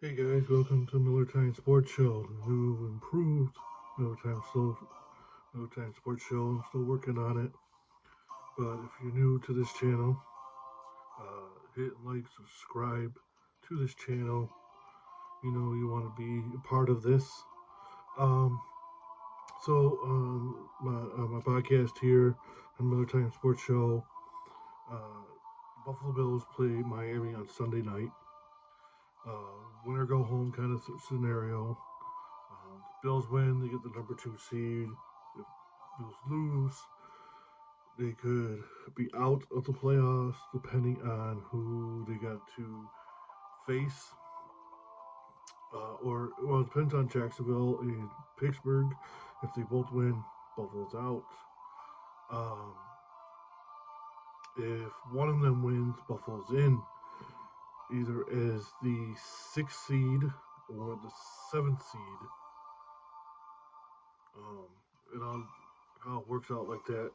Hey guys, welcome to Miller Time Sports Show, the new improved Miller Time Sports Show. I'm still working on it, but if you're new to this channel, hit like, subscribe to this channel. You know you want to be a part of this. Um, my podcast here on Miller Time Sports Show. Uh, Buffalo Bills play Miami on Sunday night. Winner go home kind of scenario. The Bills win, they get the number two seed. If Bills lose, they could be out of the playoffs depending on who they got to face. It depends on Jacksonville and Pittsburgh. If they both win, Buffalo's out. Um, if one of them wins, Buffalo's in, either as the sixth seed or the seventh seed. Um, it all how it works out like that.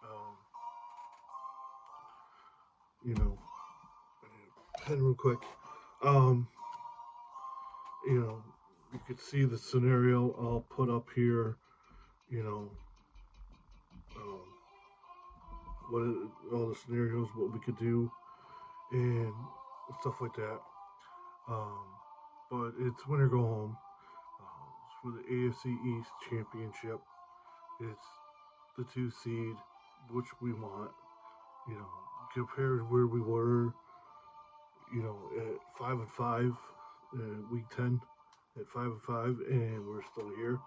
Um, you know, pen real quick. Um, you know, you could see the scenario I'll put up here. You know, um, all the scenarios, what we could do, and stuff like that. Um, but it's winner go home. It's for the AFC East championship. It's the two seed, which we want. You know, compared to where we were. You know, at 5-5, week 10, at 5-5, and we're still here.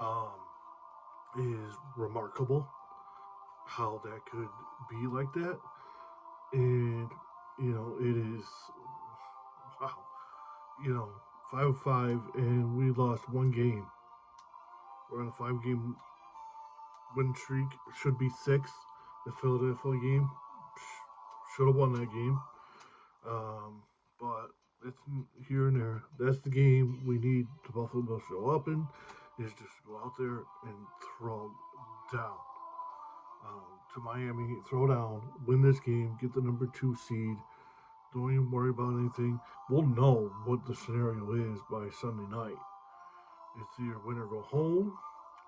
Um, is remarkable how that could be like that. And, it is, wow, you know, 5-5, and we lost one game. We're on a 5 game win streak, should be six. The Philadelphia game should have won that game. But it's here and there. That's the game we need the Buffalo Bills to show up in, is just go out there and throw down. To Miami, throw down, win this game, get the number two seed. Don't even worry about anything. We'll know what the scenario is by Sunday night. It's either win or go home,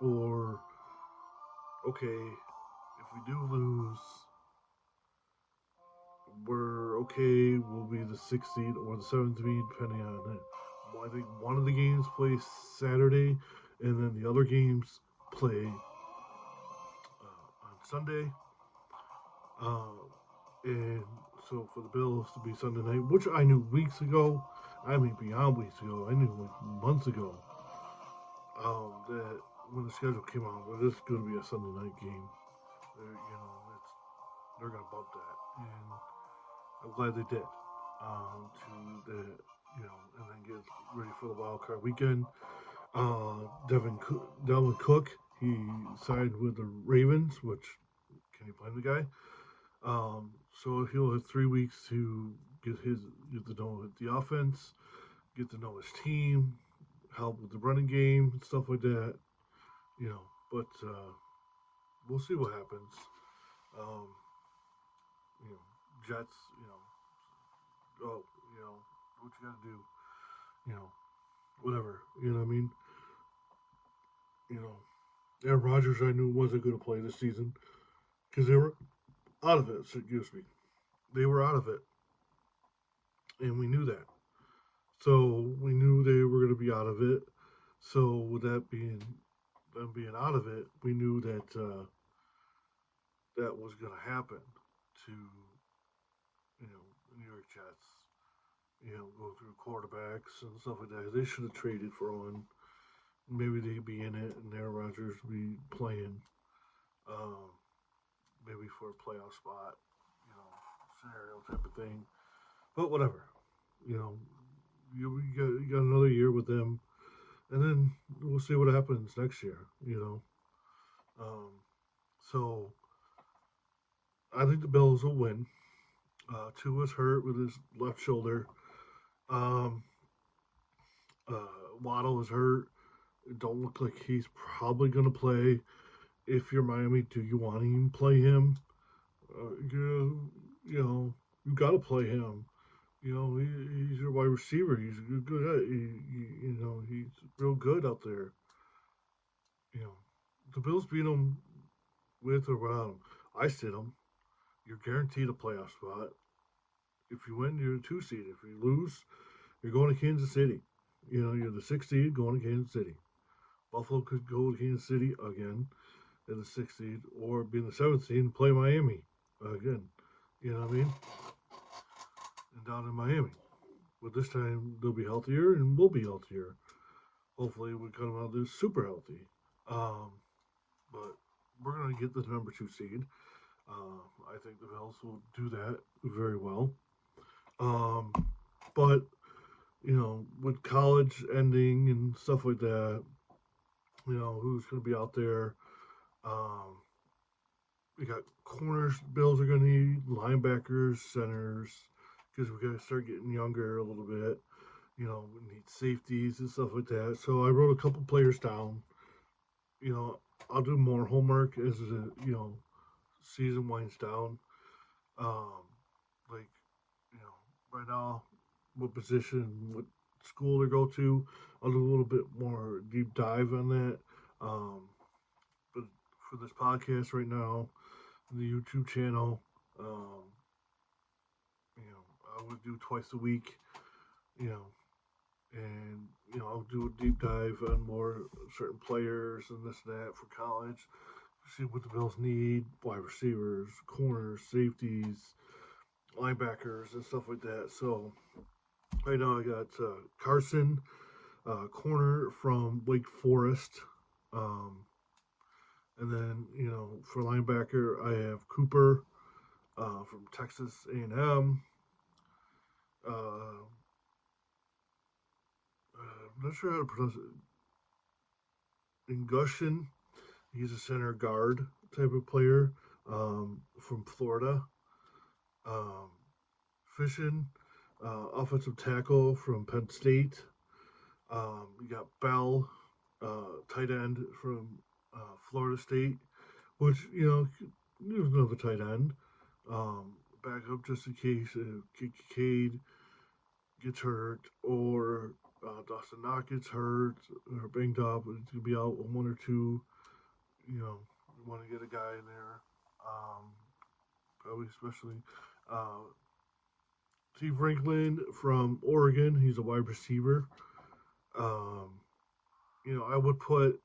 or okay, if we do lose, we're okay. We'll be the sixth seed or the seventh seed, depending on it. Well, I think one of the games plays Saturday, and then the other games play on Sunday. Uh, and so for the Bills to be Sunday night, which I knew weeks ago, I mean beyond weeks ago, I knew like months ago, that when the schedule came out, well, this is going to be a Sunday night game. They're going to bump that, and I'm glad they did. To the and then get ready for the wild card weekend. Devin Cook, he signed with the Ravens, which can you blame the guy? So he'll have 3 weeks to get to know the offense, get to know his team, help with the running game and stuff like that. But we'll see what happens. Um, Jets, oh, what you got to do, you know, whatever. You know what I mean? You know, Aaron Rodgers, I knew wasn't going to play this season because they were out of it. So, excuse me, they were out of it, and we knew that. So we knew they were going to be out of it. So with that being them being out of it, we knew that that was going to happen to the New York Jets. Go through quarterbacks and stuff like that. They should have traded for one. Maybe they'd be in it, and Aaron Rodgers would be playing, um, maybe for a playoff spot, scenario type of thing. But whatever, you know, you got another year with them, and then we'll see what happens next year. So I think the Bills will win. Tua's hurt with his left shoulder. Um, Waddle is hurt. It don't look like he's probably going to play. If you're Miami, do you want to even play him? You got to play him. He's your wide receiver. He's good at he's real good out there. You know, the Bills beat him with or without him. I sit him. You're guaranteed a playoff spot. If you win, you're a 2 seed. If you lose, you're going to Kansas City. You're the 6 seed going to Kansas City. Buffalo could go to Kansas City again in the 6 seed, or be in the 7th seed and play Miami again. You know what I mean? And down in Miami. But this time they'll be healthier and we'll be healthier. Hopefully we come out of this super healthy. Um, but we're gonna get the number 2 seed. I think the Bills will do that very well. Um, but with college ending and stuff like that, who's going to be out there? Um, we got corners. Bills are going to need linebackers, centers, because we got to start getting younger a little bit. We need safeties and stuff like that. So I wrote a couple players down. You know, I'll do more homework as the season winds down. Um, like right now, what position, what school to go to. I'll do a little bit more deep dive on that. Um, but for this podcast right now, the YouTube channel, um, I would do twice a week. You know, and I'll do a deep dive on more certain players and this and that for college. See what the Bills need: wide receivers, corners, safeties, linebackers, and stuff like that. So right now I got Carson, corner from Wake Forest. Um, and then, for linebacker, I have Cooper from Texas A&M. I'm not sure how to pronounce it. Ingushin. He's a center guard type of player from Florida. Um, Fishin, offensive tackle from Penn State. You got Bell, tight end from Florida State, which there's another tight end. Back up just in case Cade gets hurt or Dawson Knox gets hurt or banged up. It's gonna be out one or two. You want to get a guy in there, probably especially. Uh, T. Franklin from Oregon. He's a wide receiver. Um, I would put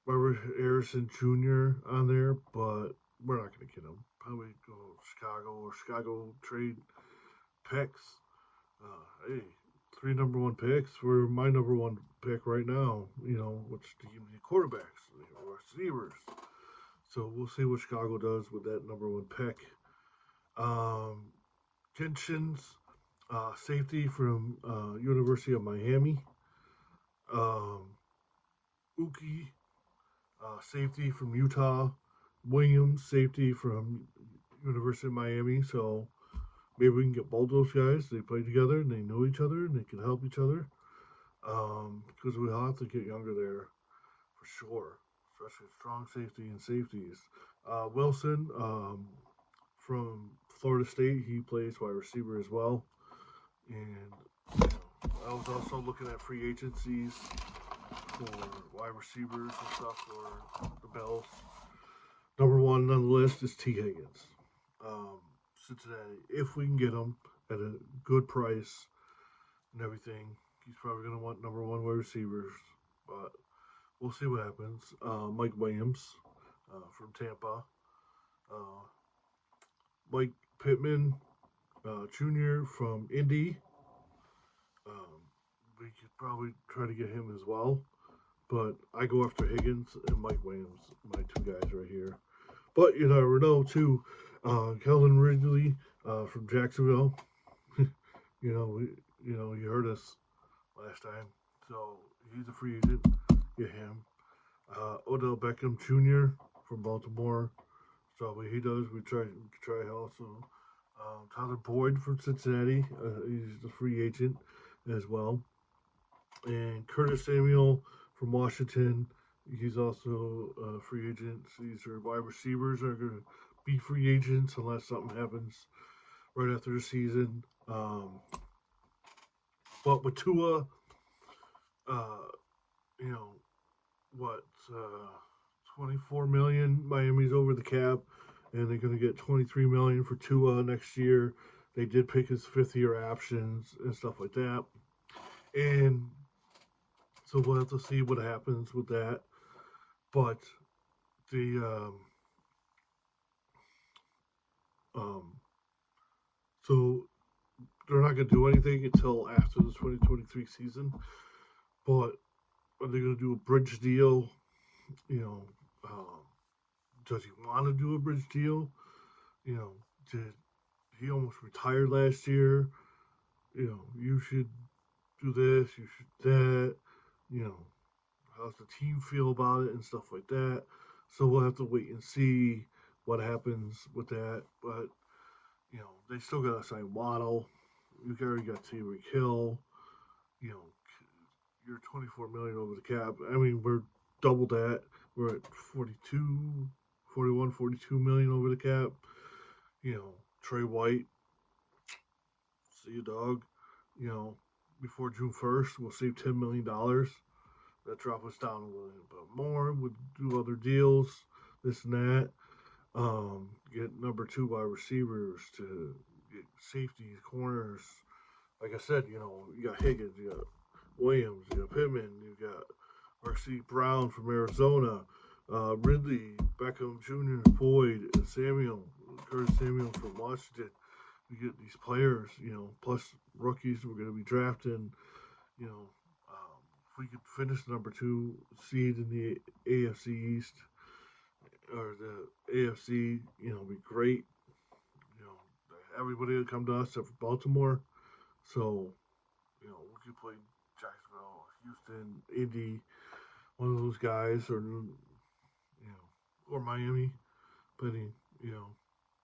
Robert Harrison Jr. on there, but we're not going to get him. Probably go Chicago or Chicago trade picks. Hey, 3 number 1 picks for my number 1 pick right now. Which to give me quarterbacks, receivers. So we'll see what Chicago does with that number 1 pick. Genshin's safety from University of Miami. Um, Uki, safety from Utah. Williams, safety from University of Miami. So maybe we can get both those guys. They play together and they know each other and they can help each other. Because we'll have to get younger there for sure, especially strong safety and safeties. Wilson from Florida State, he plays wide receiver as well. And I was also looking at free agencies for wide receivers and stuff for the Bills. Number 1 on the list is T. Higgins. Cincinnati, if we can get him at a good price and everything, he's probably going to want number 1 wide receivers, but we'll see what happens. Mike Williams from Tampa. Mike Pittman Jr. from Indy. We could probably try to get him as well. But I go after Higgins and Mike Williams, my 2 guys right here. But you never know, too. Kellen Ridley from Jacksonville. You heard us last time. So he's a free agent. Get him. Odell Beckham Jr. from Baltimore. So what he does, we try also. Tyler Boyd from Cincinnati. He's the free agent as well. And Curtis Samuel from Washington. He's also a free agent. These are wide receivers that are going to be free agents unless something happens right after the season. But with Tua, uh, you know what, 24 million. Miami's over the cap, and they're going to get 23 million for Tua next year. They did pick his 5th-year options and stuff like that, and so we'll have to see what happens with that. But the um, so they're not going to do anything until after the 2023 season. But are they going to do a bridge deal? You know, um, does he want to do a bridge deal? You know, did he almost retired last year? You know, you should do this, you should that. You know, how's the team feel about it and stuff like that. So we'll have to wait and see what happens with that. But you know, they still got to sign Waddle. You already got Tyreek Hill. You know, you're 24 million over the cap. I mean, we're double that. We're at 42, 41, 42 million over the cap. You know, Trey White, see you, dog. You know, before June 1st, we'll save $10 million. That drop us down a little bit more. We'll do other deals, this and that. Get number 2 wide receivers to get safeties, corners. Like I said, you know, you got Higgins, you got Williams, you got Pittman, you got R.C. Brown from Arizona, Ridley, Beckham Jr., Boyd, and Samuel, Curtis Samuel from Washington. We get these players, you know, plus rookies we're going to be drafting. You know, if we could finish number 2 seed in the AFC East or the AFC, you know, be great. You know, everybody would come to us except for Baltimore. So, you know, we could play Jacksonville, Houston, Indy, one of those guys, or you know, or Miami, depending, you know,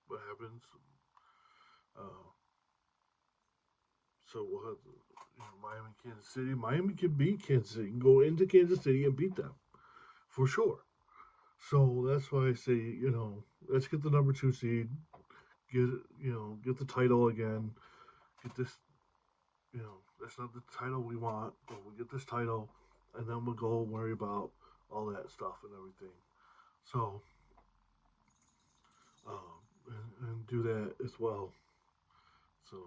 what happens. Uh, so we'll have Miami, Kansas City. Miami can beat Kansas City. You can go into Kansas City and beat them for sure. So that's why I say, you know, let's get the number 2 seed, get the title again, get this, you know, that's not the title we want, but we'll get this title, and then we'll go worry about all that stuff and everything. So, and do that as well. So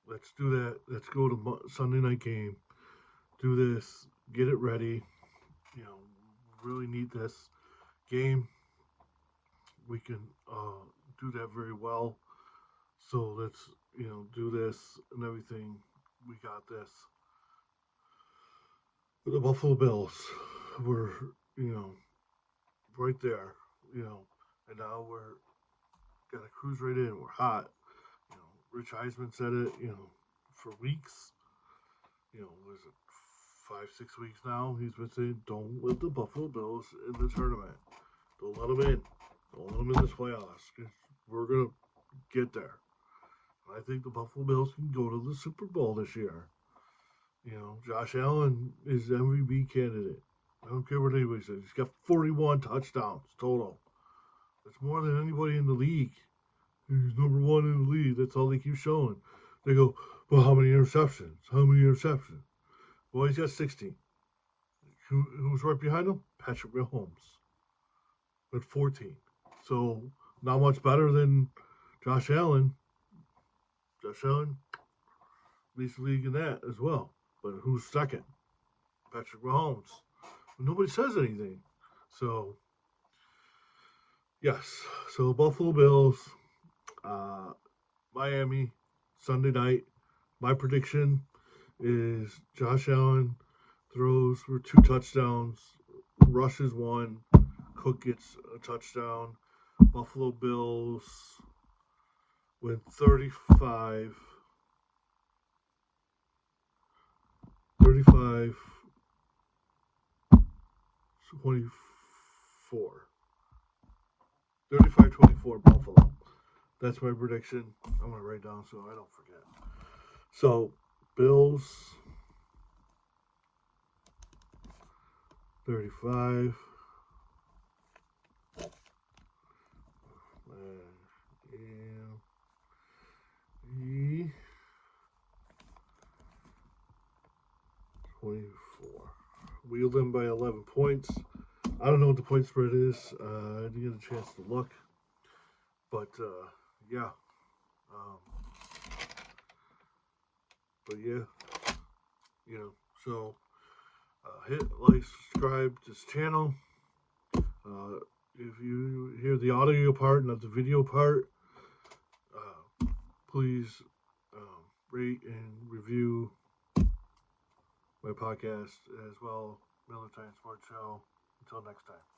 let's do that. Let's go to Sunday night game. Do this. Get it ready. You know, really need this game. We can do that very well. So let's do this and everything. We got this. The Buffalo Bills were right there. And now we're got to cruise right in. We're hot. Rich Eisman said it. For weeks. Was it 5-6 weeks now? He's been saying, don't let the Buffalo Bills in the tournament. Don't let them in. Don't let them in this playoffs. We're gonna get there. I think the Buffalo Bills can go to the Super Bowl this year. Josh Allen is MVP candidate. I don't care what anybody says. He's got 41 touchdowns total. That's more than anybody in the league. He's number 1 in the league. That's all they keep showing. They go, well, how many interceptions? How many interceptions? Well, he's got 16. Who's right behind him? Patrick Mahomes with 14. So not much better than Josh Allen. Josh Allen leads the league in that as well. But who's second? Patrick Mahomes. Nobody says anything. So, yes. So, Buffalo Bills, Miami, Sunday night. My prediction is Josh Allen throws for 2 touchdowns, rushes 1, Cook gets a touchdown. Buffalo Bills win 35 24. 35-24 Buffalo. That's my prediction. I'm going to write down so I don't forget. So, Bills 35. Yeah. see. 24. Wheeled them by 11 points. I don't know what the point spread is. I didn't get a chance to look. But, yeah. Um, but, yeah. So hit like, subscribe to this channel. If you hear the audio part, not the video part, please rate and review my podcast as well, Military Sports Show. Until next time.